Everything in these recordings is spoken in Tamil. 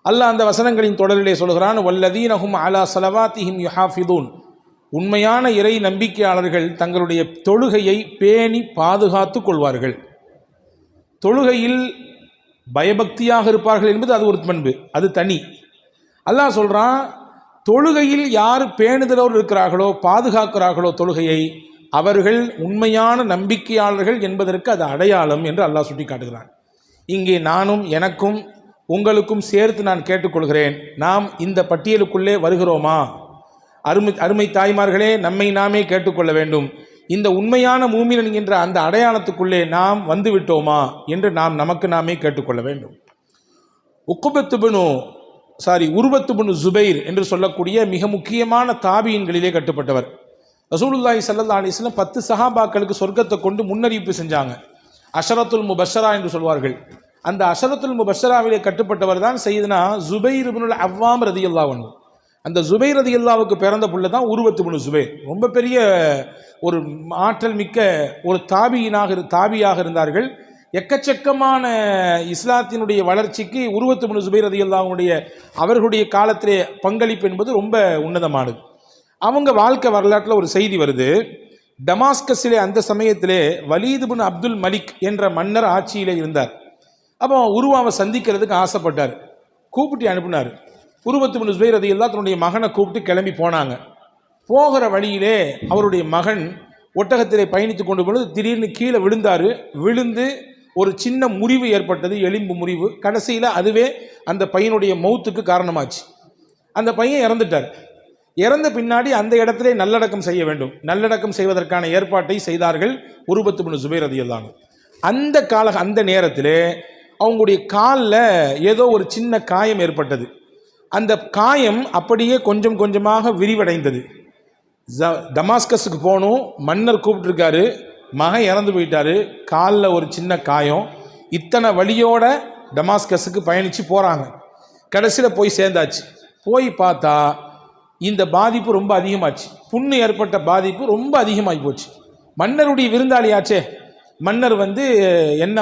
அல்லாஹ் அந்த வசனங்களின் தொடரிலே சொல்கிறான், வல்லதீனஹும் அலா ஸலவாத்திஹிம் யுஹாஃபிதூன், உண்மையான இறை நம்பிக்கையாளர்கள் தங்களுடைய தொழுகையை பேணி பாதுகாத்து கொள்வார்கள். தொழுகையில் பயபக்தியாக இருப்பார்கள் என்பது அது ஒரு பண்பு, அது தனி. அல்லாஹ் சொல்கிறான், தொழுகையில் யார் பேணுதலோடு இருக்கிறார்களோ, பாதுகாக்கிறார்களோ தொழுகையை, அவர்கள் உண்மையான நம்பிக்கையாளர்கள் என்பதற்கு அது அடையாளம் என்று அல்லாஹ் சுட்டி காட்டுகிறான். இங்கே நானும் எனக்கும் உங்களுக்கும் சேர்த்து நான் கேட்டுக்கொள்கிறேன், நாம் இந்த பட்டியலுக்குள்ளே வருகிறோமா? அருமை தாய்மார்களே, நம்மை நாமே கேட்டுக்கொள்ள வேண்டும். இந்த உண்மையான மூமின் என்கின்ற அந்த அடையாளத்துக்குள்ளே நாம் வந்து விட்டோமா என்று நாம் நமக்கு நாமே கேட்டுக்கொள்ள வேண்டும். உர்வத்துபுனு ஜுபைர் என்று சொல்லக்கூடிய மிக முக்கியமான தாபியின்களிலே கட்டுப்பட்டவர். ரசூலுல்லாஹி ஸல்லல்லாஹு அலைஹி வஸல்லம் 10 சஹாபாக்களுக்கு சொர்க்கத்தை கொண்டு முன்னறிவிப்பு செஞ்சாங்க. அஷரத்துல் முபஷரா என்று சொல்வார்கள். அந்த அஷரத்துல் முபஷராவிலே கட்டுப்பட்டவர் தான் சையதுனா ஜுபைர் இப்னுல் அவ்வாம் ரதியல்லாஹு அன்ஹு. அந்த ஜுபைர் ரதியல்லாஹுக்கு பிறந்த புள்ள தான் உர்வத்துபுனு ஜுபைர். ரொம்ப பெரிய ஒரு ஆற்றல் மிக்க ஒரு தாபியாக இருந்தார்கள். எக்கச்சக்கமான இஸ்லாத்தினுடைய வளர்ச்சிக்கு உர்வத்துபுனு ஜுபைர் ரதியல்லாஹுடைய அவர்களுடைய காலத்திலே பங்களிப்பு என்பது ரொம்ப உன்னதமானது. அவங்க வாழ்க்கை வரலாற்றில் ஒரு செய்தி வருது. டமாஸ்கஸிலே அந்த சமயத்திலே வலீத் இப்னு அப்துல் மலிக் என்ற மன்னர் ஆட்சியிலே இருந்தார். அப்போ உருவாவை சந்திக்கிறதுக்கு ஆசைப்பட்டார், கூப்பிட்டு அனுப்பினார். உர்வத்துபுனு ஜுபைர் ரதியல்லாஹு தன்னுடைய மகனை கூப்பிட்டு கிளம்பி போனாங்க. போகிற வழியிலே அவருடைய மகன் ஒட்டகத்திலே பயணித்து கொண்டு போனது திடீர்னு கீழே விழுந்து ஒரு சின்ன முறிவு ஏற்பட்டது, எலும்பு முறிவு. கடைசியில் அதுவே அந்த பையனுடைய மௌத்துக்கு காரணமாச்சு. அந்த பையன் இறந்துட்டார். இறந்த பின்னாடி அந்த இடத்திலே நல்லடக்கம் செய்ய வேண்டும். நல்லடக்கம் செய்வதற்கான ஏற்பாட்டை செய்தார்கள் உர்வத்துபுனு ஜுபைர் ரதியல்லாஹு. அந்த நேரத்திலே அவங்களுடைய காலில் ஏதோ ஒரு சின்ன காயம் ஏற்பட்டது. அந்த காயம் அப்படியே கொஞ்சம் கொஞ்சமாக விரிவடைந்தது. டமாஸ்கஸுக்கு போகணும், மன்னர் கூப்பிட்டுருக்காரு, மகன் இறந்து போயிட்டாரு, காலில் ஒரு சின்ன காயம். இத்தனை வழியோட டமாஸ்கஸுக்கு பயணித்து போகிறாங்க. கடைசியில் போய் சேர்ந்தாச்சு. போய் பார்த்தா இந்த பாதிப்பு ரொம்ப அதிகமாச்சு. புண்ணு ஏற்பட்ட பாதிப்பு ரொம்ப அதிகமாகி போச்சு. மன்னருடைய விருந்தாளியாச்சே, மன்னர் என்ன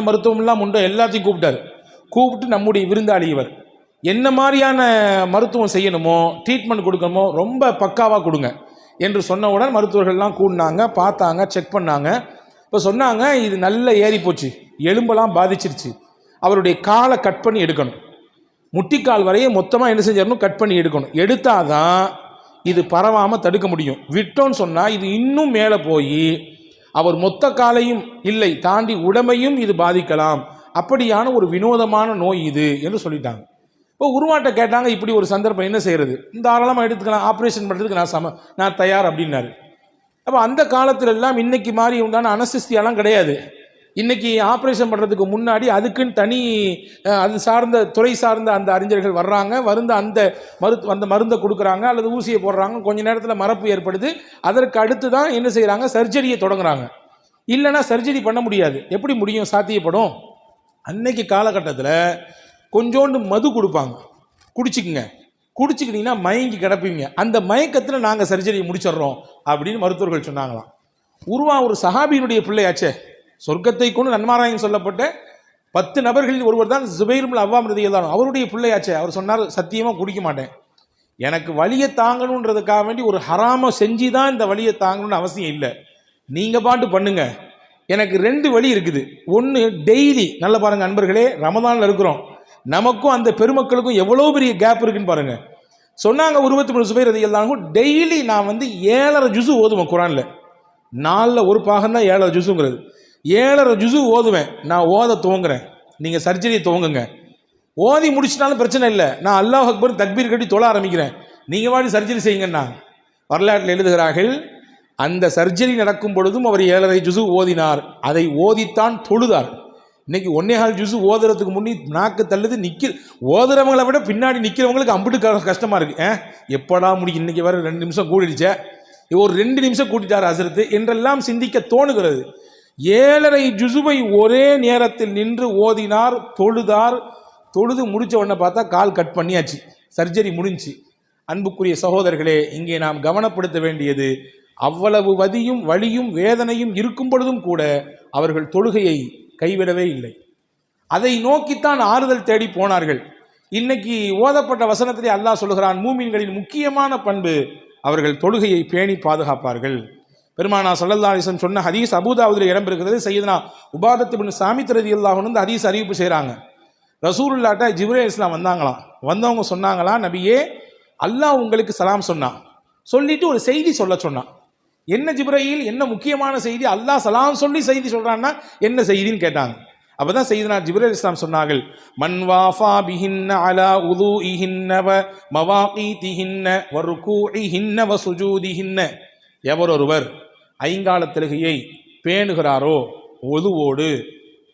மருத்துவம்லாம் உண்டோ எல்லாத்தையும் கூப்பிட்டு நம்முடைய விருந்தாளி இவர், என்ன மாதிரியான மருத்துவம் செய்யணுமோ, ட்ரீட்மெண்ட் கொடுக்கணுமோ ரொம்ப பக்காவாக கொடுங்க என்று சொன்னவுடன் மருத்துவர்கள்லாம் கூடினாங்க, பார்த்தாங்க, செக் பண்ணாங்க. இப்போ சொன்னாங்க, இது நல்ல ஏறி போச்சு, எலும்பெல்லாம் பாதிச்சிருச்சு, அவருடைய காலை கட் பண்ணி எடுக்கணும், முட்டிக்கால் வரையே மொத்தமாக என்ன செஞ்சிடணும், கட் பண்ணி எடுக்கணும். எடுத்தாதான் இது பரவாமல் தடுக்க முடியும். விட்டோன்னு சொன்னால் இது இன்னும் மேலே போய் அவர் மொத்த காலையும் இல்லை தாண்டி உடம்பையும் இது பாதிக்கலாம். அப்படியான ஒரு வினோதமான நோய் இது என்று சொல்லிட்டாங்க. இப்போ உருவாட்ட கேட்டாங்க, இப்படி ஒரு சந்தர்ப்பம் என்ன செய்கிறது, தாராளமாக எடுத்துக்கலாம், ஆப்ரேஷன் பண்ணுறதுக்கு நான் தயார் அப்படின்னாரு. அப்போ அந்த காலத்துல எல்லாம் இன்னைக்கு மாதிரி உண்டான அனஸ்தீசியாலாம் கிடையாது. இன்னைக்கு ஆப்ரேஷன் பண்ணுறதுக்கு முன்னாடி அதுக்குன்னு தனி அது சார்ந்த துறை சார்ந்த அந்த அறிஞர்கள் வர்றாங்க, அந்த மருந்தை கொடுக்குறாங்க அல்லது ஊசியை போடுறாங்க, கொஞ்ச நேரத்தில் மரப்பு ஏற்படுது. அதற்கு அடுத்து தான் என்ன செய்கிறாங்க, சர்ஜரியை தொடங்குறாங்க. இல்லைன்னா சர்ஜரி பண்ண முடியாது. எப்படி முடியும், சாத்தியப்படும்? அன்னைக்கு காலகட்டத்தில் கொஞ்சோண்டு மது கொடுப்பாங்க, குடிச்சிக்கிட்டீங்கன்னா மயங்கி கிடப்பீங்க, அந்த மயக்கத்தில் நாங்கள் சர்ஜரியை முடிச்சிடுறோம் அப்படின்னு மருத்துவர்கள் சொன்னாங்களாம். ஒரு சஹாபியினுடைய பிள்ளையாச்சே, சொர்க்கத்தை கொண்டு நன்மாராயம் சொல்லப்பட்ட 10 நபர்களில் ஒருவர் தான் ஜுபைர் இப்னு அவ்வாம் ரலியல்லாஹு, அவருடைய பிள்ளையாச்சே. அவர் சொன்னார், சத்தியமாக குடிக்க மாட்டேன், எனக்கு வலியை தாங்கணுன்றதுக்காக வேண்டி ஒரு ஹராம செஞ்சு தான் இந்த வலியை தாங்கணும்னு அவசியம் இல்லை, நீங்கள் பாட்டு பண்ணுங்க. எனக்கு 2 வழி இருக்குது. ஒன்று, டெய்லி நல்லா பாருங்க அன்பர்களே, ரமதானில் இருக்கிறோம், நமக்கும் அந்த பெருமக்களுக்கும் எவ்வளோ பெரிய கேப் இருக்குன்னு பாருங்க. சொன்னாங்க உர்வத்துபுனு ஜுபைர் ரலியல்லாஹு, டெய்லி நான் 7.5 ஜுஸு ஓதுவேன். குரானில் 4ல் ஒரு பாகம் தான் 7.5 ஜுஸுங்கிறது. 7.5 ஜுஸு ஓதுவேன். நான் ஓத துவங்குறேன், நீங்கள் சர்ஜரியை துவங்குங்க. ஓதி முடிச்சிட்டாலும் பிரச்சனை இல்லை, நான் அல்லாஹ் அக்பர் தக்பீர் கட்டி தொழ ஆரம்பிக்கிறேன், நீங்கள் வாடி சர்ஜரி செய்யுங்கண்ணா. வரலாற்றில் எழுதுகிறார்கள், அந்த சர்ஜரி நடக்கும் பொழுதும் அவர் 7.5 ஜுஸு ஓதினார், அதை ஓதித்தான் தொழுதார். இன்னைக்கு 1.25 ஜுஸு ஓதுறதுக்கு முன்னே நாக்கு தள்ளுது, ஓதுறவங்களை விட பின்னாடி நிற்கிறவங்களுக்கு அம்பிட்டு கஷ்டமாக இருக்குது. எப்படா முடியும், இன்றைக்கி வர 2 நிமிஷம் கூடிடுச்சே, ஒரு 2 நிமிஷம் கூட்டிட்டார் ஹசரத்து என்றெல்லாம் சிந்திக்க தோணுகிறது. 7.5 ஜுஸுவை ஒரே நேரத்தில் நின்று ஓதினார், தொழுது முடிச்ச உடனே பார்த்தா கால் கட் பண்ணியாச்சு, சர்ஜரி முடிஞ்சு. அன்புக்குரிய சகோதரர்களே, இங்கே நாம் கவனப்படுத்த வேண்டியது, அவ்வளவு வலியும் வேதனையும் இருக்கும் பொழுதும் கூட அவர்கள் தொழுகையை கைவிடவே இல்லை. அதை நோக்கித்தான் ஆறுதல் தேடி போனார்கள். இன்னைக்கு ஓதப்பட்ட வசனத்திலே அல்லாஹ் சொல்லுகிறான், மூமின்களின் முக்கியமான பண்பு அவர்கள் தொழுகையை பேணி பாதுகாப்பார்கள். பெருமானா ஸல்லல்லாஹு அலைஹி வஸல்லம் சொன்ன ஹதீஸ் அபூதாவுதில் இடம் இருக்கிறது. சையதுனா உபாதத் இப்னு சாமித் ரலியல்லாஹு அன்ஹு இந்த ஹதீஸ் அறிவிப்பு செய்கிறாங்க. ரசூலுல்லாஹ்ட்ட ஜிப்ரீல் அலைஹிஸ்ஸலாம் வந்தாங்களாம். வந்தவங்க சொன்னாங்களாம், நபியே அல்லாஹ் உங்களுக்கு சலாம் சொன்னான், சொல்லிட்டு ஒரு செய்தி சொல்ல சொன்னான். என்ன ஜிப்ரீல், என்ன முக்கியமான செய்தி? அல்லாஹ் சலாம் சொல்லி செய்தி சொல்றான்னா என்ன செய்தின்னு கேட்டாங்க. அப்பதான் சையதுனா ஜிப்ரீல் அலைஹிஸ்ஸலாம் சொன்னார்கள், மன் வாஃபா பிஹின்ன அலா உதூஇஹின்ன வ மவாகீதிஹின்ன வ ருகூஇஹின்ன வ சுஜூதிஹின்ன, எவரொருவர் ஐங்கால தொழுகையை பேணுகிறாரோ, ஒதுவோடு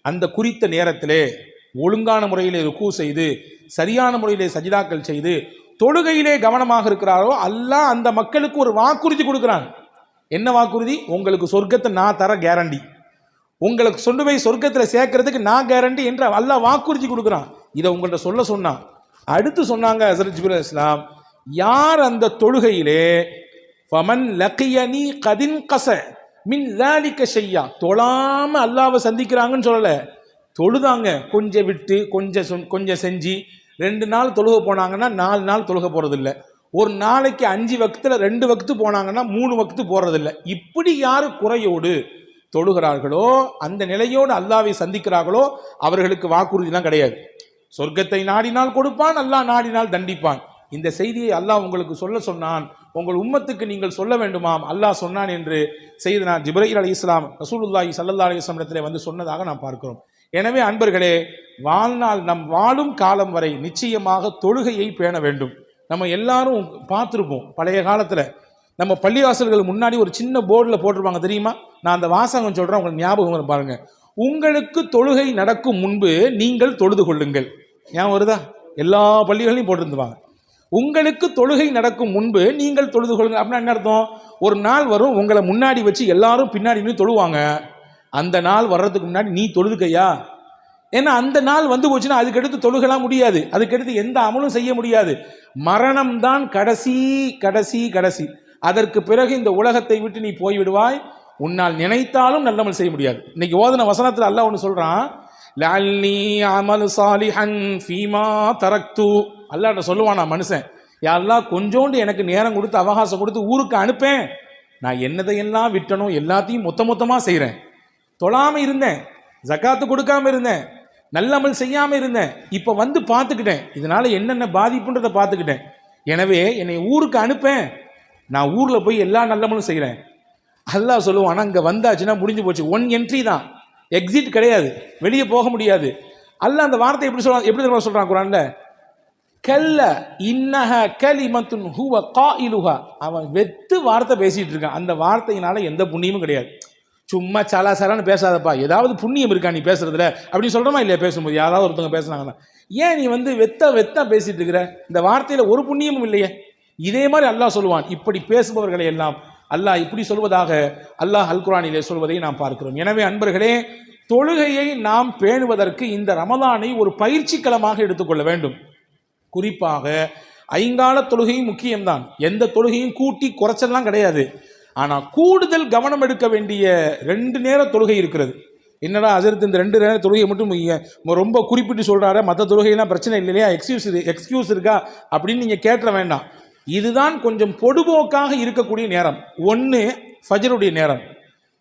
அந்த குறித்த நேரத்திலே ஒழுங்கான முறையிலே ருக்கு செய்து சரியான முறையிலே சஜிதாக்கள் செய்து தொழுகையிலே கவனமாக இருக்கிறாரோ, அல்லாஹ் அந்த மக்களுக்கு ஒரு வாக்குறுதி கொடுக்கிறான். என்ன வாக்குறுதி? உங்களுக்கு சொர்க்கத்தை நான் தர கேரண்டி, உங்களுக்கு சொண்டு போய் சொர்க்கத்தில் சேர்க்கறதுக்கு நான் கேரண்டி என்று அல்லாஹ் வாக்குறுதி கொடுக்குறான். இதை உங்கள்கிட்ட சொல்ல சொன்னான். அடுத்து சொன்னாங்க ஹஸரத் ஜிப்ரீல் அலைஹிஸ்ஸலாம், யார் அந்த தொழுகையிலே ஃபமன் லக்கியனி கதின் கச மின் ذلك ஷையா, தொழாம அல்லாஹ்வை சந்திக்கிறாங்கன்னு சொல்லல, தொழுதாங்க, கொஞ்சம் விட்டு கொஞ்சம் செஞ்சு 2 நாள் தொழுக போனாங்கன்னா 4 நாள் தொழுக போறதில்லை, ஒரு நாளைக்கு 5 வக்துல 2 வக்து போனாங்கன்னா 3 வக்து போறதில்லை, இப்படி யார் குறையோடு தொழுகிறார்களோ, அந்த நிலையோடு அல்லாஹ்வை சந்திக்கிறார்களோ, அவர்களுக்கு வாக்குறுதிலாம் கிடையாது. சொர்க்கத்தை நாடினால் கொடுப்பான், அல்லாஹ் நாடினால் தண்டிப்பான். இந்த செய்தியை அல்லாஹ் உங்களுக்கு சொல்ல சொன்னான், உங்கள் உம்மத்துக்கு நீங்கள் சொல்ல வேண்டுமாம், அல்லாஹ் சொன்னான் என்று சையதுனா ஜிப்ரீல் அலைஹிஸ்ஸலாம் ரசூலுல்லாஹி ஸல்லல்லாஹு அலைஹி வஸல்லம் இடத்திலே வந்து சொன்னதாக நாம் பார்க்கிறோம். எனவே அன்பர்களே, வாழ்நாள் நம் வாழும் காலம் வரை நிச்சயமாக தொழுகையை பேண வேண்டும். நம்ம எல்லாரும் பார்த்துருப்போம், பழைய காலத்தில் நம்ம பள்ளிவாசல்கள் முன்னாடி ஒரு சின்ன போர்டில் போட்டிருப்பாங்க தெரியுமா? நான் அந்த வாசகம் சொல்கிறேன், உங்களுக்கு ஞாபகம் வரும் பாருங்க. உங்களுக்கு தொழுகை நடக்கும் முன்பு நீங்கள் தொழுது கொள்ளுங்கள். ஞாபகம் வருதா? எல்லா பள்ளிகளையும் போட்டிருந்துவாங்க, உங்களுக்கு தொழுகை நடக்கும் முன்பு நீங்கள் தொழுது கொள்ளுங்கள். அப்படின்னா என்ன அர்த்தம்? ஒரு நாள் வரும், உங்களை முன்னாடி வச்சு எல்லாரும் பின்னாடி நின்று தொழுவாங்க. அந்த நாள் வர்றதுக்கு முன்னாடி நீ தொழுதுக்கையா? ஏன்னா அந்த நாள் வந்து போச்சுன்னா அதுக்கடுத்து தொழுகலாம் முடியாது, அதுக்கடுத்து எந்த அமலும் செய்ய முடியாது. மரணம் தான் கடைசி கடைசி கடைசி. அதற்கு பிறகு இந்த உலகத்தை விட்டு நீ போய்விடுவாய். உன்னால் நினைத்தாலும் நல்லமல் செய்ய முடியாது. இன்னைக்கு ஓதுன வசனத்தில் அல்லாஹ் ஒன்று சொல்றான், லஅல்லி அமல் சாலிஹன் ஃபீமா தரக்து. அல்லாஹ்ட்ட சொல்லுவானா மனுஷன், யா அல்லாஹ் கொஞ்சோண்டு எனக்கு நேரம் கொடுத்து அவகாசம் கொடுத்து ஊருக்கு அனுப்பேன், நான் என்னதையெல்லாம் விட்டனோ எல்லாத்தையும் மொத்தமாக செய்கிறேன். தொழாமல் இருந்தேன், ஜக்காத்து கொடுக்காம இருந்தேன், நல்லமல் செய்யாமல் இருந்தேன், இப்போ வந்து பார்த்துக்கிட்டேன், இதனால என்னென்ன பாதிப்புன்றதை பார்த்துக்கிட்டேன். எனவே என்னை ஊருக்கு அனுப்பேன், நான் ஊரில் போய் எல்லா நல்லமலும் செய்கிறேன். அல்லாஹ் சொல்லுவானா, அங்கே வந்தாச்சுன்னா முடிஞ்சு போச்சு, 1 என்ட்ரி தான், எக்ஸிட் கிடையாது, வெளியே போக முடியாது. அல்லாஹ் அந்த வார்த்தை எப்படி சொல்றான் குர்ஆன்ல? கல்ல இன்னஹ கலிமத்துன் ஹுவ காயிலுஹா. அவன் வெத்து வார்த்தை பேசிட்டு இருக்கான், அந்த வார்த்தையினால எந்த புண்ணியமும் கிடையாது. சும்மா சலாசலான்னு பேசாதப்பா, ஏதாவது புண்ணியம் இருக்கா நீ பேசுறதுல அப்படின்னு சொல்றோமா இல்லையா? பேசும்போது யாராவது ஒருத்தவங்க பேசுனாங்கன்னா, ஏன் நீ வந்து வெத்தா பேசிட்டு இருக்கிற, இந்த வார்த்தையில ஒரு புண்ணியமும் இல்லையே. இதே மாதிரி அல்லாஹ் சொல்லுவான், இப்படி பேசுபவர்களை எல்லாம் அல்லாஹ் இப்படி சொல்வதாக அல்லாஹ் அல் குர்ஆனிலே சொல்வதை நாம் பார்க்கிறோம். எனவே அன்பர்களே, தொழுகையை நாம் பேணுவதற்கு இந்த ரமலானை ஒரு பயிற்சி களமாக எடுத்துக்கொள்ள வேண்டும். குறிப்பாக ஐங்கால தொழுகை முக்கியம்தான், எந்த தொழுகையும் கூட்டி குறைச்சல்லாம் கிடையாது. ஆனால் கூடுதல் கவனம் எடுக்க வேண்டிய 2 நேர தொழுகை இருக்கிறது. என்னடா அதற்கு இந்த 2 நேர தொழுகை மட்டும் ரொம்ப குறிப்பிட்டு சொல்கிறாரு, மற்ற தொழுகைலாம் பிரச்சனை இல்லையா, எக்ஸ்கியூஸ் இருக்கா அப்படின்னு நீங்கள் கேட்க வேண்டாம். இதுதான் கொஞ்சம் பொடுபோக்காக இருக்கக்கூடிய நேரம். ஒன்று ஃபஜருடைய நேரம்,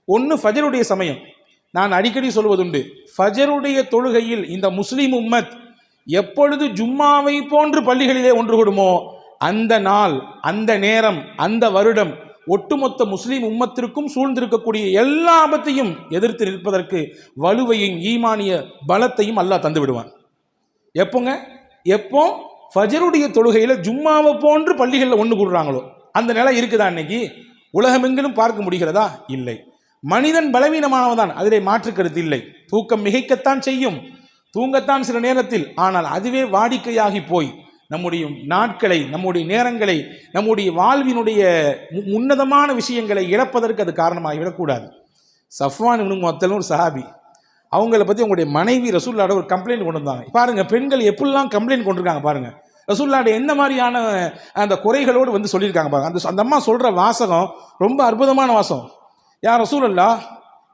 ஒன்று ஃபஜருடைய சமயம். நான் அடிக்கடி சொல்வதுண்டு, ஃபஜருடைய தொழுகையில் இந்த முஸ்லிம் உம்மத் எப்பொழுது ஜும்மாவை போன்று பள்ளிகளிலே ஒன்று கூடுமோ, அந்த நாள், அந்த நேரம், அந்த வருடம் ஒட்டுமொத்த முஸ்லீம் உம்மத்திற்கும் சூழ்ந்திருக்கக்கூடிய எல்லா ஆபத்தையும் எதிர்த்து நிற்பதற்கு வலுவையும் ஈமானிய பலத்தையும் அல்லாஹ் தந்து விடுவான். எப்போங்க? எப்போ ஃபஜருடைய தொழுகையில் ஜும்மாவை போன்று பள்ளிகளில் ஒன்று கூடுறாங்களோ அந்த நிலை இருக்குதா? இன்னைக்கு உலகமெங்கிலும் பார்க்க முடிகிறதா? இல்லை. மனிதன் பலவீனமானவன், அதிலே மாற்று கருத்து இல்லை. தூக்கம் மிகைக்கத்தான் செய்யும், தூங்கத்தான் சில நேரத்தில், ஆனால் அதுவே வாடிக்கையாகி போய் நம்முடைய நாட்களை, நம்முடைய நேரங்களை, நம்முடைய வாழ்வினுடைய உன்னதமான விஷயங்களை இழப்பதற்கு அது காரணமாகிவிடக்கூடாது. சஃப்வான் இப்னு முஅத்தல் ஒரு சஹாபி, அவங்கள பற்றி அவங்களுடைய மனைவி ரசூலுல்லாஹ்ட ஒரு கம்ப்ளைண்ட் கொண்டு வந்தாங்க. பாருங்க, பெண்கள் எப்படிலாம் கம்ப்ளைண்ட் கொண்டிருக்காங்க பாருங்க. ரசூலுல்லாஹ்ட எந்த மாதிரியான அந்த குறைகளோடு வந்து சொல்லியிருக்காங்க பாருங்க. அந்த அம்மா சொல்ற வாசகம் ரொம்ப அற்புதமான வாசகம். யா ரசூலல்லாஹ்,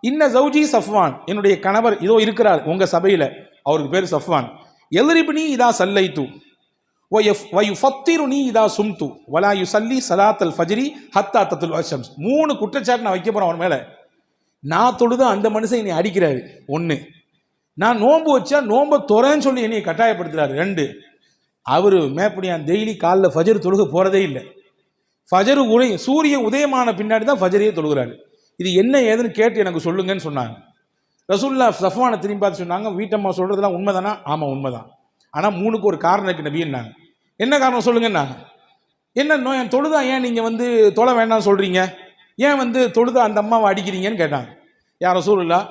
இன்ன ஜௌஜி சஃப்வான், என்னுடைய கணவர் இதோ இருக்கிறார் உங்க சபையில், அவருக்கு பேர் சஃப்வான். எல்ரிப்னி இதா சல்லைத்து, வயுஃபத்திருனி இதா சும்து வலா யுஸல்லி ஸலாத்தல் ஃபஜ்ரி ஹத்தா தத்லுஅ ஷம்ஸ். 3 குற்றச்சாட்டு நான் வைக்க போறேன் அவன் மேல. நான் தொழுது அந்த மனுஷன் என்னை அடிக்கிறாரு 1, நான் நோன்பு வச்சா நோன்பை துறன்னு சொல்லி என்னை கட்டாயப்படுத்துறாரு 2, அவரு மேப்படியான் டெய்லி காலைல ஃபஜர் தொழுக போறதே இல்லை, ஃபஜர் சூரிய உதயமான பின்னாடி தான் ஃபஜரையே தொழுகிறாரு. இது என்ன ஏதுன்னு கேட்டு எனக்கு சொல்லுங்கன்னு சொன்னாங்க. ரசூலுல்லாஹ் சஃப்வானை திரும்பி பார்த்து சொன்னாங்க, வீட்டம்மா சொல்றதெல்லாம் உண்மைதானா? ஆமாம் உண்மைதான், ஆனால் 3க்கு ஒரு காரணம் இருக்கு நபின்னாங்க. என்ன காரணம் சொல்லுங்கன்னாங்க. என்ன என் தொழுதா ஏன் நீங்கள் தொலை வேண்டாம்னு சொல்கிறீங்க, ஏன் தொழுதா அந்த அம்மாவை அடிக்கிறீங்கன்னு கேட்டாங்க. யார் ரசூலுல்லாஹ்,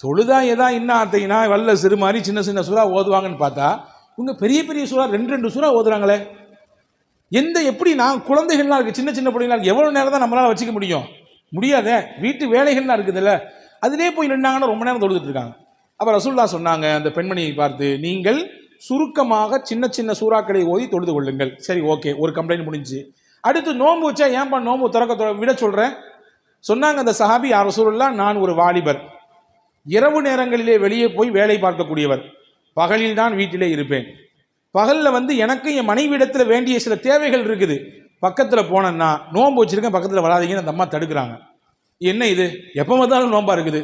தொழுதா ஏதா இன்னும் ஆத்தைனா வல்ல சிறு மாதிரி சின்ன சின்ன சூறா ஓதுவாங்கன்னு பார்த்தா இவங்க பெரிய பெரிய சூறா 2 சூறா ஓதுறாங்களே. எப்படி நான் குழந்தைகள்லாம் இருக்குது, சின்ன சின்ன பிள்ளைங்களா இருக்குது, எவ்வளோ நேரம் தான் நம்மளால் வச்சுக்க முடியும்? முடியாதே, வீட்டு வேலைகள்லாம் இருக்குதுல்ல, அதிலே போய் நின்றாங்கன்னா ரொம்ப நேரம் தொழுதுட்டு இருக்காங்க. அப்போ ரசூலுல்லாஹ் சொன்னாங்க அந்த பெண்மணியை பார்த்து, நீங்கள் சுருக்கமாக சின்ன சின்ன சூறாக்களை ஓதி தொழுது கொள்ளுங்கள். சரி, ஓகே, ஒரு கம்ப்ளைண்ட் முடிஞ்சு. அடுத்து நோன்பு வச்சா ஏன்பா நோன்பு விட சொல்கிறேன் சொன்னாங்க அந்த சஹாபி. யார் ரசூலுல்லாஹ், நான் ஒரு வாலிபர், இரவு நேரங்களிலே வெளியே போய் வேலை பார்க்கக்கூடியவர், பகலில் தான் வீட்டிலே இருப்பேன். பகலில் எனக்கு என் மனைவியிடத்தில் வேண்டிய சில தேவைகள் இருக்குது, பக்கத்தில் போனேன்னா நோன்பு வச்சிருக்கேன் பக்கத்தில் வராதீங்கன்னு அந்த அம்மா தடுக்கிறாங்க. என்ன இது, எப்போ வந்தாலும் நோன்பா இருக்குது,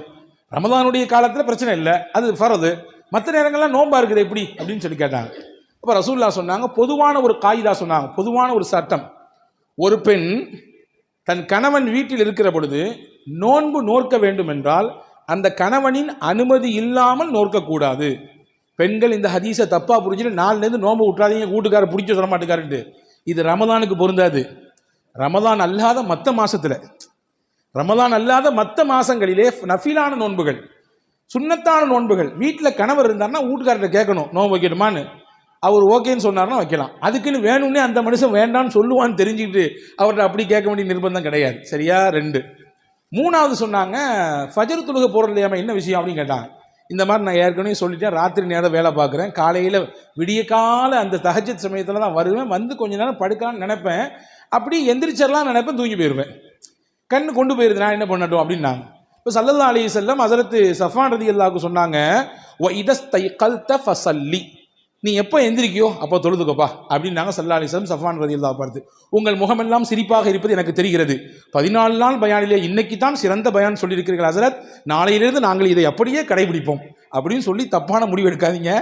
ரமதானுடைய காலத்தில் பிரச்சனை இல்லை, அது ஃபரது, மற்ற நேரங்கள்லாம் நோன்பா இருக்குது எப்படி அப்படின்னு சொல்லி கேட்டாங்க. அப்போ ரசூலுல்லாஹ் சொன்னாங்க, பொதுவான ஒரு காயிதா சொன்னாங்க, பொதுவான ஒரு சட்டம், ஒரு பெண் தன் கணவன் வீட்டில் இருக்கிற பொழுது நோன்பு நோற்க வேண்டும் என்றால் அந்த கணவனின் அனுமதி இல்லாமல் நோற்கக்கூடாது. பெண்கள் இந்த ஹதீஸை தப்பாக புரிஞ்சுட்டு 4லேருந்து நோன்பு விட்றாதீங்க, வீட்டுக்காரர் பிடிச்ச சொல்ல மாட்டேக்காருன்ட்டு. இது ரமதானுக்கு பொருந்தாது. ரமதான் அல்லாத மற்ற மாசத்துல, ரமதான் அல்லாத மற்ற மாசங்களிலே நஃபிலான நோன்புகள், சுன்னத்தான நோன்புகள், வீட்டில் கணவர் இருந்தார்னா வீட்டுக்காரர்கிட்ட கேட்கணும் நோன்பு வைக்கணுமான்னு. அவர் ஓகேன்னு சொன்னார்னா வைக்கலாம். அதுக்குன்னு வேணும்னே அந்த மனுஷன் வேண்டான்னு சொல்லுவான்னு தெரிஞ்சுக்கிட்டு அவர்கிட்ட அப்படி கேட்க வேண்டிய நிர்பந்தம் கிடையாது. சரியா? 2. 3வது சொன்னாங்க, ஃபஜர் தொழுகை போகிறது இல்லையாமல் என்ன விஷயம் அப்படின்னு கேட்டாங்க. இந்த மாதிரி நான் ஏற்கனவே சொல்லிட்டேன், ராத்திரி நேரம் வேலை பார்க்குறேன், காலையில் விடிய கால அந்த தஹஜ்ஜத் சமயத்தில் தான் வருவேன், கொஞ்ச நேரம் படுக்கலான்னு நினைப்பேன், அப்படி எந்திரிச்சிடலாம் நினைப்பேன், தூங்கி போயிடுவேன், கண்ணு கொண்டு போயிருது, நான் என்ன பண்ணட்டும் அப்படின்னாங்க. இப்போ ஸல்லல்லாஹு அலைஹி வஸல்லம் ஹஸரத் ஸஃப்வான் ரலியல்லாஹு சொன்னாங்க, வ இதஸ்தைகல்த ஃபஸல்லி, நீ எப்போ எந்திரிக்கியோ அப்போ தொழுதுக்கோப்பா அப்படின்னாங்க ஸல்லல்லாஹு அலைஹி வஸல்லம் ஸஃப்வான் ரலியல்லாஹு பார்த்து. உங்கள் முகமெல்லாம் சிரிப்பாக இருப்பது எனக்கு தெரிகிறது, 14 நாள் பயானிலே இன்னைக்கு தான் சிறந்த பயான் சொல்லியிருக்கிறீர்கள் ஹஸரத், நாளையிலிருந்து நாங்கள் இதை அப்படியே கடைபிடிப்போம் அப்படின்னு சொல்லி தப்பான முடிவு எடுக்காதீங்க.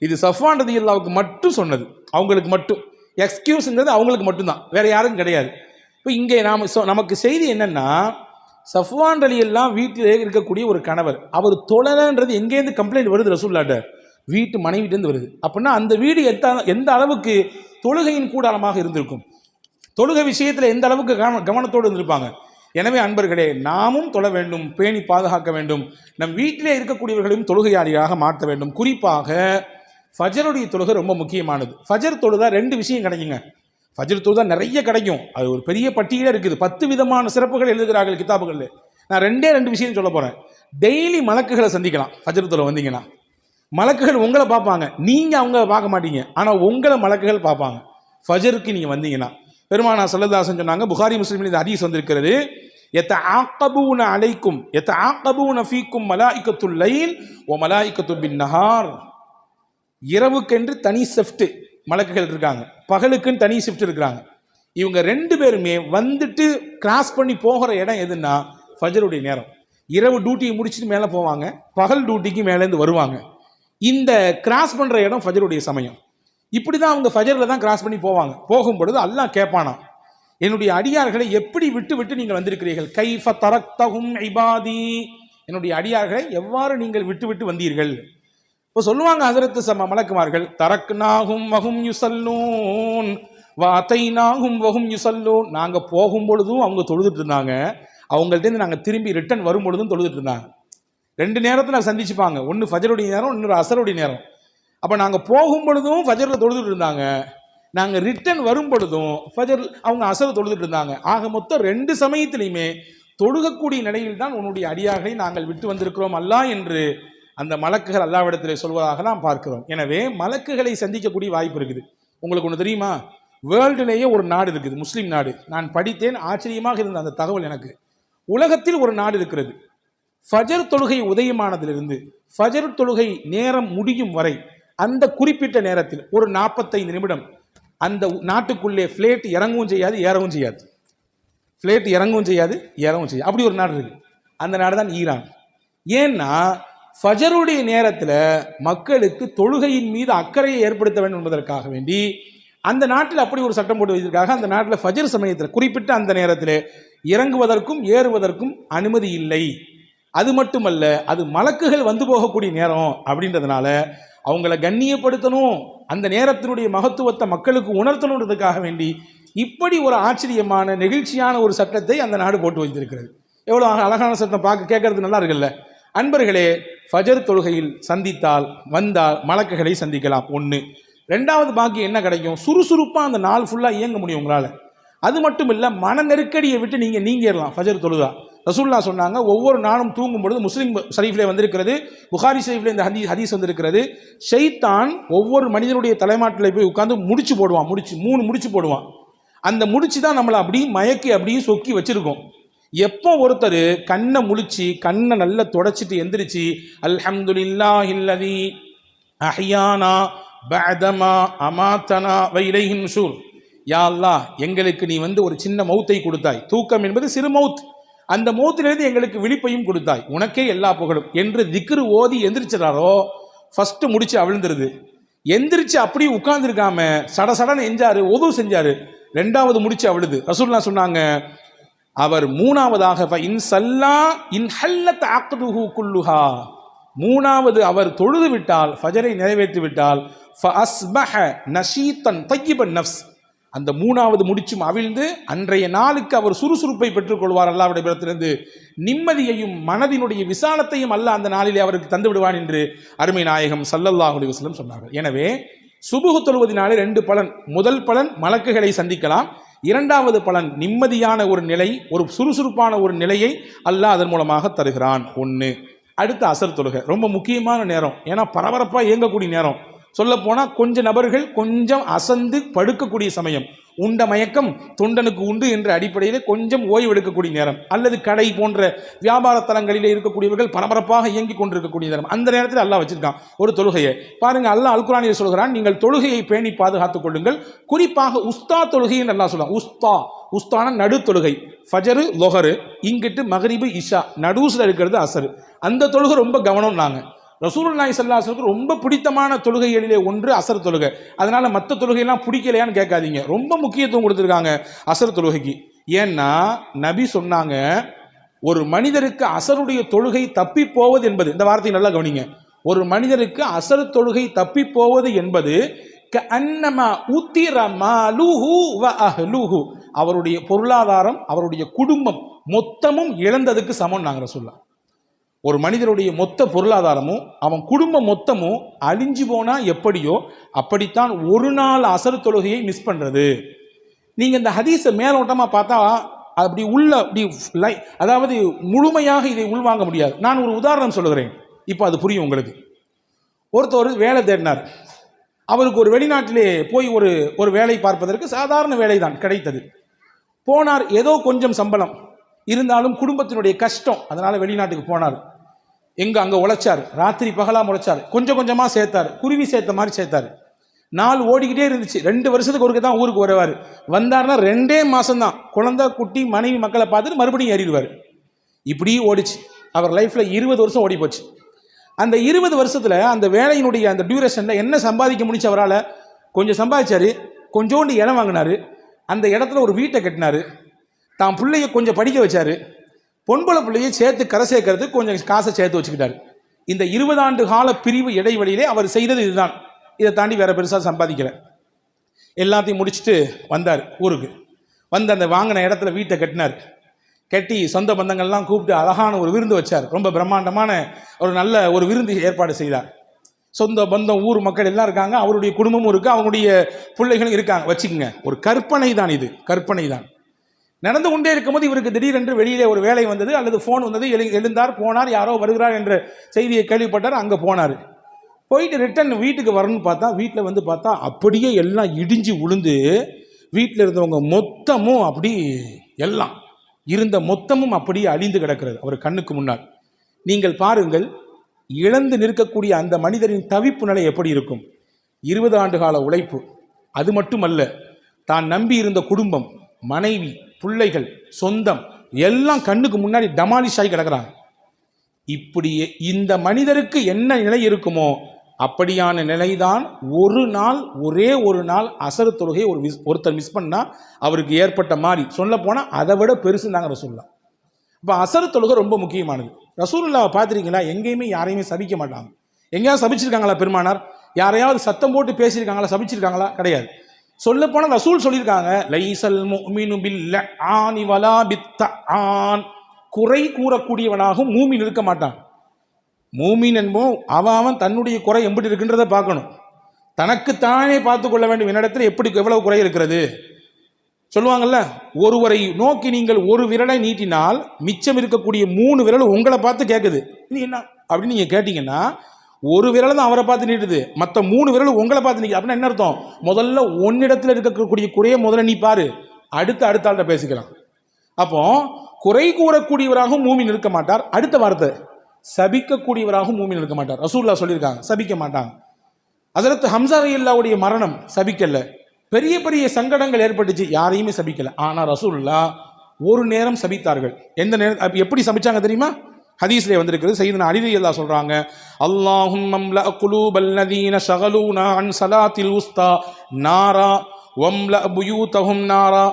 இது ஸஃப்வான் ரலியல்லாஹுக்கு மட்டும் சொன்னது, அவங்களுக்கு மட்டும். எக்ஸ்கியூஸ்ங்கிறது அவங்களுக்கு மட்டும்தான், வேற யாருக்கும் கிடையாது. இப்போ இங்கே நமக்கு செய்தி என்னன்னா, ஸஃப்வான் ரலியல்லாஹு வீட்டிலே இருக்கக்கூடிய ஒரு கணவர், அவர் தொழலன்றது எங்கேருந்து கம்ப்ளைண்ட் வருது ரசூலுல்லாஹ்ட்ட? வீட்டு மனைவிட்டேருந்து வருது. அப்படின்னா அந்த வீடு எந்த அளவுக்கு தொழுகையின் கூடாரமாக இருந்திருக்கும், தொழுகை விஷயத்தில் எந்த அளவுக்கு கவனத்தோடு இருந்திருப்பாங்க. எனவே அன்பர்களே, நாமும் தொழ வேண்டும், பேணி பாதுகாக்க வேண்டும், நம் வீட்டிலே இருக்கக்கூடியவர்களையும் தொழுகையாளியாக மாற்ற வேண்டும். குறிப்பாக ஃபஜருடைய தொழுகை ரொம்ப முக்கியமானது. ஃபஜர் தொழுதா 2 விஷயம் கிடைக்குங்க. ஃபஜர் தொழுதா நிறைய கிடைக்கும், அது ஒரு பெரிய பட்டியலே இருக்குது, 10 விதமான சிறப்புகள் எழுதுகிறார்கள் கிதாபுகளில். நான் 2 விஷயம் சொல்ல போகிறேன். டெய்லி மலக்குகளை சந்திக்கலாம். ஃபஜர் தொழுகை வந்தீங்கன்னா மலக்குகள் உங்களை பார்ப்பாங்க, நீங்கள் அவங்கள பார்க்க மாட்டீங்க, ஆனால் உங்களை மலக்குகள் பார்ப்பாங்க ஃபஜருக்கு நீங்கள் வந்தீங்கன்னா. பெருமானார் ஸல்லல்லாஹு அலைஹி வஸல்லம் சொன்னாங்க, புகாரி முஸ்லிமில் இந்த ஹதீஸ் வந்திருக்கிறது, யதஆகபூன அலைக்கும் யதஆகபூன ஃபீக்கும் மலாயிகத்துல் லைல் வ மலாயிகத்துல் பின் நஹார். இரவுக்கென்று தனி ஷிஃப்ட் மலக்குகள் இருக்காங்க, பகலுக்குன்னு தனி ஷிஃப்ட் இருக்கிறாங்க. இவங்க 2 பேருமே வந்துட்டு கிராஸ் பண்ணி போகிற இடம் எதுன்னா ஃபஜருடைய நேரம். இரவு டியூட்டியை முடிச்சுட்டு மேலே போவாங்க, பகல் டியூட்டிக்கு மேலேருந்து வருவாங்க. இந்த கிராஸ் பண்ணுற இடம் ஃபஜருடைய சமயம். இப்படி தான் அவங்க ஃபஜரில் தான் கிராஸ் பண்ணி போவாங்க. போகும்பொழுது அல்லாஹ் கேட்பானா, என்னுடைய அடியார்களை எப்படி விட்டு விட்டு நீங்கள் வந்திருக்கிறீர்கள், கைஃப தரக்தஹும் இபாதி, என்னுடைய அடியார்களை எவ்வாறு நீங்கள் விட்டு விட்டு வந்தீர்கள். இப்போ சொல்லுவாங்க ஹஸரத் மலக்குமார்கள், தரக்னாஹும் வஹும் யுஸல்லூன் வஅதைனாஹும் வஹும் யுஸல்லூன், நாங்கள் போகும்பொழுதும் அவங்க தொழுதுட்டு இருந்தாங்க, அவங்கள்ட்டேருந்து நாங்கள் திரும்பி ரிட்டர்ன் வரும் பொழுதும் தொழுதுட்டு இருந்தாங்க. 2 நேரத்தில் சந்திச்சுப்பாங்க, ஒன்று ஃபஜருடைய நேரம், இன்னொரு அசருடைய நேரம். அப்போ நாங்கள் போகும் பொழுதும் ஃபஜரில் தொழுதுட்டு இருந்தாங்க, நாங்கள் ரிட்டர்ன் வரும் பொழுதும் ஃபஜர் அவங்க அசர் தொழுதுட்டு இருந்தாங்க. ஆக மொத்தம் 2 சமயத்திலையுமே தொழுகக்கூடிய நிலையில் தான் உன்னுடைய அடியார்களை நாங்கள் விட்டு வந்திருக்கிறோம் அல்லாஹ் என்று அந்த மலக்குகள் அல்லாஹ்விடத்தில் சொல்வதாக நாம் பார்க்கிறோம். எனவே மலக்குகளை சந்திக்கக்கூடிய வாய்ப்பு இருக்குது. உங்களுக்கு ஒன்று தெரியுமா, வேர்ல்டுலேயே ஒரு நாடு இருக்குது, முஸ்லீம் நாடு. நான் படித்தேன், ஆச்சரியமாக இருந்த அந்த தகவல் எனக்கு. உலகத்தில் ஒரு நாடு இருக்கிறது, ஃபஜர் தொழுகை உதயமானதிலிருந்து ஃபஜர் தொழுகை நேரம் முடியும் வரை அந்த குறிப்பிட்ட நேரத்தில் ஒரு 45 நிமிடம் அந்த நாட்டுக்குள்ளே ஃப்ளைட் இறங்கவும் செய்யாது, ஏறவும் செய்யாது. ஃப்ளைட் இறங்கவும் செய்யாது, ஏறவும் செய்யாது. அப்படி ஒரு நாடு இருக்கு. அந்த நாடு தான் ஈரான். ஏன்னா ஃபஜருடைய நேரத்தில் மக்களுக்கு தொழுகையின் மீது அக்கறையை ஏற்படுத்த வேண்டும் என்பதற்காக வேண்டி அந்த நாட்டில் அப்படி ஒரு சட்டம் போட்டு வைத்திருக்காங்க. அந்த நாட்டில் ஃபஜர் சமயத்தில் குறிப்பிட்ட அந்த நேரத்தில் இறங்குவதற்கும் ஏறுவதற்கும் அனுமதி இல்லை. அது மட்டுமல்ல, அது மலக்குகள் வந்து போகக்கூடிய நேரம் அப்படின்றதுனால அவங்கள கண்ணியப்படுத்தணும், அந்த நேரத்தினுடைய மகத்துவத்தை மக்களுக்கு உணர்த்தணுன்றதுக்காக வேண்டி இப்படி ஒரு ஆச்சரியமான நெகிழ்ச்சியான ஒரு சட்டத்தை அந்த நாடு போட்டு வைத்திருக்கிறது. எவ்வளோ அழகான சட்டம், பார்க்க கேட்கறது நல்லா இருக்குல்ல. அன்பர்களே, ஃபஜர் தொழுகையில் சந்தித்தால் வந்தால் மலக்குகளை சந்திக்கலாம். ஒன்று. ரெண்டாவது பாக்கியம் என்ன கிடைக்கும்? சுறுசுறுப்பாக அந்த நாள் ஃபுல்லாக இயங்க முடியும் உங்களால். அது மட்டும் இல்லை, மன நெருக்கடியை விட்டு நீங்கள் நீங்கிடலாம் ஃபஜர் தொழுதா. ரசூலுல்லாஹ் சொன்னாங்க, ஒவ்வொரு நாளும் தூங்கும் பொழுது, முஸ்லிம் ஷரீஃபிலே வந்திருக்கிறது, புகாரி ஷரீஃபிலே இந்த ஹதீஸ் வந்திருக்கிறது, ஷைத்தான் ஒவ்வொரு மனிதனுடைய தலைமாட்டில் போய் உட்கார்ந்து முடிச்சு போடுவான். 3 முடிச்சு போடுவான். அந்த முடிச்சு தான் நம்மளை அப்படி மயக்கி அப்படியே சொக்கி வச்சிருக்கோம். எப்போ ஒருத்தர் கண்ணை முழிச்சு கண்ணை நல்லா தொடச்சிட்டு எந்திரிச்சு அல்ஹம்துலில்லாஹில்லதி அஹ்யானா பஅதமா அமாத்தனா வ இலைஹின் நுஷூர், யா அல்லாஹ் எங்களுக்கு நீ ஒரு சின்ன மௌத்தை கொடுத்தாய், தூக்கம் என்பது சிறு மௌத், அந்த மௌத்திலிருந்து எங்களுக்கு விழிப்பையும் கொடுத்தாய், உனக்கே எல்லா புகழும் என்று திக்ரு ஓதி எந்திரிச்சாரோ ஃபர்ஸ்ட் முடிச்சு அவிழ்ந்துருது. எந்திரிச்சு அப்படியே உட்கார்ந்துருக்காம சடசடன்னு எஞ்சாரு, ஒது செஞ்சாரு, ரெண்டாவது முடிச்சு அவிழுது. ரசூலுல்லாஹ் சொன்னாங்க, அவர் மூணாவதாக மூணாவது அவர் தொழுது விட்டால், ஃபஜரை நிறைவேற்றி விட்டால், அந்த மூணாவது முடிச்சும் அவிழ்ந்து அன்றைய நாளுக்கு அவர் சுறுசுறுப்பை பெற்றுக் கொள்வார். அல்லாஹ்வுடைய புறத்திலிருந்து நிம்மதியையும் மனதினுடைய விசாலத்தையும் அல்லாஹ் அந்த நாளிலே அவருக்கு தந்து விடுவான் என்று அருமை நாயகம் ஸல்லல்லாஹு அலைஹி வஸல்லம் சொன்னார்கள். எனவே சுபுஹ் தொழுவதினாலே 2 பலன். முதல் பலன் மலக்குகளை சந்திக்கலாம். இரண்டாவது பலன் நிம்மதியான ஒரு நிலை, ஒரு சுறுசுறுப்பான ஒரு நிலையை அல்லாஹ் அதன் மூலமாக தருகிறான். 1. அடுத்த அசர் தொழுகை ரொம்ப முக்கியமான நேரம். ஏன்னா பரபரப்பாக இயங்கக்கூடிய நேரம். சொல்லப்போனால் கொஞ்சம் நபர்கள் கொஞ்சம் அசந்து படுக்கக்கூடிய சமயம். உண்ட மயக்கம் தொண்டனுக்கு உண்டு என்ற அடிப்படையில் கொஞ்சம் ஓய்வு எடுக்கக்கூடிய நேரம், அல்லது கடை போன்ற வியாபார தலங்களிலே இருக்கக்கூடியவர்கள் பரபரப்பாக இயங்கி கொண்டிருக்கக்கூடிய நேரம். அந்த நேரத்தில் அல்லாஹ் வச்சிருக்கான் ஒரு தொழுகையை. பாருங்க, அல்லாஹ் அல் குர்ஆனில் சொல்கிறான், நீங்கள் தொழுகையை பேணி பாதுகாத்துக் கொள்ளுங்கள், குறிப்பாக உஸ்தா தொழுகைன்னு அல்லாஹ் சொல்றான். உஸ்தான நடு தொழுகை, ஃபஜரு லொஹரு, இங்கிட்டு மகரிபு இஷா, நடுவுல இருக்கிறது அசரு. அந்த தொழுகை ரொம்ப கவனம். நாங்கள் ரசூலுல்லாஹி ஸல்லல்லாஹு அலைஹி வஸல்லம் ரொம்ப பிடித்தமான தொழுகைகளிலே ஒன்று அசர் தொழுகை. அதனால மற்ற தொழுகையெல்லாம் பிடிக்கலையான்னு கேட்காதீங்க, ரொம்ப முக்கியத்துவம் கொடுத்துருக்காங்க அசர் தொழுகைக்கு. ஏன்னா நபி சொன்னாங்க, ஒரு மனிதருக்கு அசருடைய தொழுகை தப்பி போவது என்பது, இந்த வார்த்தையை நல்லா கவனிங்க, ஒரு மனிதருக்கு அசர் தொழுகை தப்பி போவது என்பது அவருடைய பொருளாதாரம், அவருடைய குடும்பம் மொத்தமும் இழந்ததுக்கு சமம். நாங்கள் சொல்லலாம், ஒரு மனிதனுடைய மொத்த பொருளாதாரமும் அவன் குடும்பம் மொத்தமும் அழிஞ்சு போனா எப்படியோ அப்படித்தான் ஒரு நாள் அசர் தொழுகையை மிஸ் பண்றது. நீங்க இந்த ஹதீஸை மேலோட்டமா பார்த்தா அப்படி உள்ள அப்படி அதாவது முழுமையாக இதை உள்வாங்க முடியாது. நான் ஒரு உதாரணம் சொல்லுகிறேன், இப்போ அது புரியும் உங்களுக்கு. ஒருத்தர் வேலை தேடினார். அவருக்கு ஒரு வெளிநாட்டிலே போய் ஒரு வேலை பார்ப்பதற்கு சாதாரண வேலை தான் கிடைத்தது. போனார், ஏதோ கொஞ்சம் சம்பளம் இருந்தாலும் குடும்பத்தினுடைய கஷ்டம், அதனால வெளிநாட்டுக்கு போனார். அங்கே உழைச்சார், ராத்திரி பகலாக உழைச்சார், கொஞ்சம் கொஞ்சமாக சேர்த்தார், குருவி சேர்த்த மாதிரி சேர்த்தார். நாள் ஓடிக்கிட்டே இருந்துச்சு. 2 வருஷத்துக்கு ஒருக்க தான் ஊருக்கு வருவார். வந்தார்னா 2 மாதம் தான், குழந்தை குட்டி மனைவி மக்களை பார்த்துட்டு மறுபடியும் ஏறிடுவார். இப்படி ஓடிச்சு. அவர் லைஃப்பில் 20 வருஷம் ஓடி போச்சு. அந்த 20 வருஷத்தில் அந்த வேலையினுடைய அந்த டியூரேஷனில் என்ன சம்பாதிக்க முடிச்சு அவரால்? கொஞ்சம் சம்பாதிச்சார், கொஞ்சோண்டு இடம் வாங்கினார், அந்த இடத்துல ஒரு வீட்டை கட்டினார், தான் பிள்ளைய கொஞ்சம் படிக்க வச்சார், பொன்புல பிள்ளையை சேர்த்து கரை சேர்க்கறதுக்கு கொஞ்சம் காசை சேர்த்து வச்சுக்கிட்டார். இந்த 20 ஆண்டு கால பிரிவு இடைவெளியிலே அவர் செய்தது இதுதான். இதை தாண்டி வேற பெருசாக சம்பாதிக்கல. எல்லாத்தையும் முடிச்சுட்டு வந்தார் ஊருக்கு. வந்து அந்த வாங்கின இடத்துல வீட்டை கட்டினார். கட்டி சொந்த பந்தங்கள்லாம் கூப்பிட்டு அழகான ஒரு விருந்து வச்சார். ரொம்ப பிரம்மாண்டமான ஒரு நல்ல ஒரு விருந்து ஏற்பாடு செய்தார். சொந்த பந்தம் ஊர் மக்கள் எல்லாம் இருக்காங்க, அவருடைய குடும்பமும் இருக்கு, அவங்களுடைய பிள்ளைகளும் இருக்காங்க. வச்சுக்கோங்க, ஒரு கற்பனை தான் இது, கற்பனை தான். நடந்து கொண்டே இருக்கும்போது இவருக்கு திடீரென்று வெளியிலே ஒரு வேலை வந்தது, அல்லது ஃபோன் வந்தது. எழுந்தார், போனார், யாரோ வருகிறார் என்ற செய்தியை கேள்விப்பட்டார். அங்கே போனார். போயிட்டு ரிட்டன் வீட்டுக்கு வரணும்னு பார்த்தா, வீட்டில் வந்து பார்த்தா அப்படியே எல்லாம் இடிஞ்சு விழுந்து வீட்டில் இருந்தவங்க மொத்தமும் அப்படி எல்லாம் இருந்த மொத்தமும் அப்படியே அழிந்து கிடக்கிறது அவர் கண்ணுக்கு முன்னால். நீங்கள் பாருங்கள், இழந்து நிற்கக்கூடிய அந்த மனிதரின் தவிப்பு நிலை எப்படி இருக்கும். 20 ஆண்டு கால உழைப்பு, அது மட்டுமல்ல, தான் நம்பி இருந்த குடும்பம், மனைவி, பிள்ளைகள், சொந்தம் எல்லாம் கண்ணுக்கு முன்னாடி டமாலிஷ் ஆகி கிடக்கிறாங்க. இப்படி இந்த மனிதருக்கு என்ன நிலை இருக்குமோ அப்படியான நிலைதான் ஒரு நாள், ஒரே ஒரு நாள் அசர் தொழுகை ஒருத்தர் மிஸ் பண்ணா அவருக்கு ஏற்பட்ட மாதிரி. சொல்ல போனால் அதை விட பெருசுந்தாங்க ரசூலுல்லா. இப்போ அசர் தொழுகை ரொம்ப முக்கியமானது. ரசூலுல்லாவை பார்த்துருக்கீங்களா? எங்கேயுமே யாரையுமே சபிக்க மாட்டாங்க. எங்கேயாவது சபிச்சிருக்காங்களா பெருமானார்? யாரையாவது சத்தம் போட்டு பேசியிருக்காங்களா, சபிச்சிருக்காங்களா? கிடையாது. சொல்ல போனால் ரசூல் சொல்லியிருக்காங்க, லைசல் முஃமினு பில்ஆனி வலா பித்ஆன், குறை கூறக்கூடியவனாகவும் மூமின் இருக்க மாட்டான். மூமின் என்போம் அவன் தன்னுடைய குறை எப்படி இருக்குன்றதை பார்க்கணும். தனக்குத்தானே பார்த்து கொள்ள வேண்டும். என்னிடத்தில் எவ்வளவு குறை இருக்கிறது சொல்லுவாங்கல்ல, ஒருவரை நோக்கி நீங்கள் ஒரு விரலை நீட்டினால் மிச்சம் இருக்கக்கூடிய 3 விரல் உங்களை பார்த்து கேட்குது, இது என்ன அப்படின்னு நீங்கள் கேட்டீங்கன்னா, ஒரு விரல் தான் அவரை பார்த்து நீட்டுது, மற்ற 3 விரல் உங்களை பார்த்து நீக்குது. அப்படின்னா என்ன அர்த்தம்? முதல்ல ஒன்னிடத்தில் இருக்கக்கூடிய குறையை முதல்ல நீ பாரு, அடுத்த ஆள்கிட்ட பேசிக்கலாம். அப்போ குறை கூறக்கூடியவராகவும் மூமின் இருக்க மாட்டார். அடுத்த வார்த்தை, சபிக்கக்கூடியவராகவும் மூமின் இருக்க மாட்டார். ரசூலுல்லாஹ் சொல்லியிருக்காங்க, சபிக்க மாட்டாங்க. ஹஸரத் ஹம்ஸா ரலியல்லாஹுடைய மரணம் சபிக்கல. பெரிய பெரிய சங்கடங்கள் ஏற்பட்டுச்சு, யாரையுமே சபிக்கல. ஆனால் ரசூலுல்லாஹ் ஒரு நேரம் சபித்தார்கள். எந்த நேரம், எப்படி சபிச்சாங்க தெரியுமா? ஹதீஸ்ல வந்திருக்கிறது. சையதுனா அலி ரலியல்லாஹு சொல்றாங்க, அல்லாஹும்ம அம்லா குலூபல்லதீன ஷகலூனா அன் ஸலாத்தில் உஸ்தா நாரா வம்லா புயூதஹும் நாரா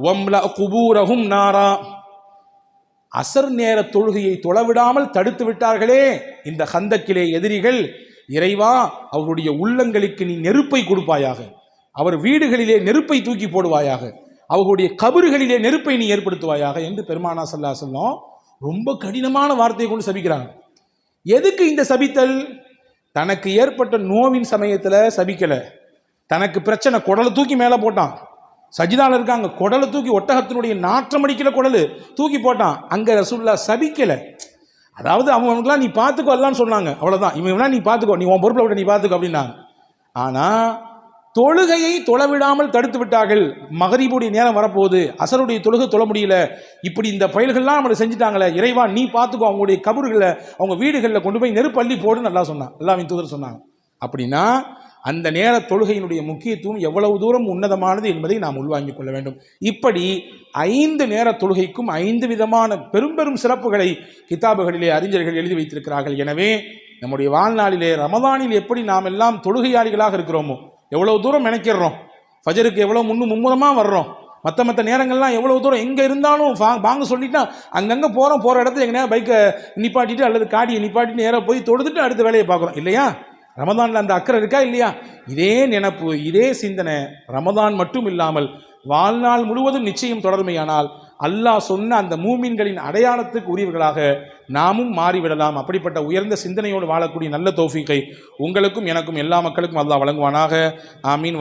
வம்லா குபூரஹும் நாரா. அசர் நேர தொழுகையை தொழவிடாமல் தடுத்து விட்டார்களே இந்த ஹந்தக்கிலே எதிரிகள், இறைவா அவருடைய உள்ளங்களுக்கு நீ நெருப்பை கொடுப்பாயாக, அவர் வீடுகளிலே நெருப்பை தூக்கி போடுவாயாக, அவர்களுடைய கபறுகளிலே நெருப்பை நீ ஏற்படுத்துவாயாக என்று பெருமானா ஸல்லல்லாஹு அலைஹி வஸல்லம் ரொம்ப கடினமான வார்த்தையை கொண்டு சபிக்கிறாங்க. எதுக்கு இந்த சபித்தல்? தனக்கு ஏற்பட்ட நோவின் சமயத்தில் சபிக்கல. தனக்கு பிரச்சனை, குடலை தூக்கி மேலே போட்டான், சஜிதால இருக்காங்க, குடலை தூக்கி, ஒட்டகத்தினுடைய நாற்றம் அடிக்கல குடலு தூக்கி போட்டான், அங்கே ரசூலுல்லாஹ் சபிக்கல. அதாவது அவங்களுக்குலாம் நீ பார்த்துக்கோ அல்லான்னு சொன்னாங்க, அவ்வளோதான். இவங்கெல்லாம் நீ பார்த்துக்கோ, நீ உன் பொறுப்பில் விட நீ பார்த்துக்கோ அப்படின்னாங்க. ஆனால் தொழுகையை தொழவிடாமல் தடுத்து விட்டார்கள். மகரிபுடைய நேரம் வரப்போகுது, அசருடைய தொழுகை தொழ முடியல, இப்படி இந்த பயல்கள்லாம் நம்மளை செஞ்சுட்டாங்களே, இறைவா நீ பார்த்துக்கோ, அவங்களுடைய கபறுகளில் அவங்க வீடுகளில் கொண்டு போய் நெருப்பு அள்ளி போடுன்னு நல்லா சொன்னான், அல்லாஹ்வின் தூதர் சொன்னாங்க. அப்படின்னா அந்த நேர தொழுகையினுடைய முக்கியத்துவம் எவ்வளவு தூரம் உன்னதமானது என்பதை நாம் உள்வாங்கிக் கொள்ள வேண்டும். இப்படி 5 நேர தொழுகைக்கும் 5 விதமான பெரும் பெரும் சிறப்புகளை கிதாபுகளிலே அறிஞர்கள் எழுதி வைத்திருக்கிறார்கள். எனவே நம்முடைய வாழ்நாளிலே ரமதானில் எப்படி நாம் எல்லாம் தொழுகையாளிகளாக இருக்கிறோமோ, எவ்வளவு தூரம் நினைக்கிறோம், ஃபஜருக்கு எவ்வளோ மும்முரமாக வர்றோம், மற்ற நேரங்கள்லாம் எவ்வளவு தூரம் எங்கே இருந்தாலும் வாங்க சொல்லிட்டா அங்கங்கே போகிற இடத்துல எங்கே பைக்கை நிப்பாட்டிட்டு அல்லது காடியை நிப்பாட்டிட்டு நேராக போய் தொழுதுட்டு அடுத்த வேலையை பார்க்குறோம் இல்லையா? ரமதானில் அந்த அக்கறை இருக்கா இல்லையா? இதே நினைப்பு, இதே சிந்தனை ரமதான் மட்டும் இல்லாமல் வாழ்நாள் முழுவதும் நிச்சயம் தொடர்மையானால் அல்லாஹ் சொன்ன அந்த மூமின்களின் அடையாளத்துக்கு உரியவர்களாக நாமும் மாறிவிடலாம். அப்படிப்பட்ட உயர்ந்த சிந்தனையோடு வாழக்கூடிய நல்ல தௌஃபீக்கை உங்களுக்கும் எனக்கும் எல்லா மக்களுக்கும் அல்லாஹ் வழங்குவானாக. ஆமீன்.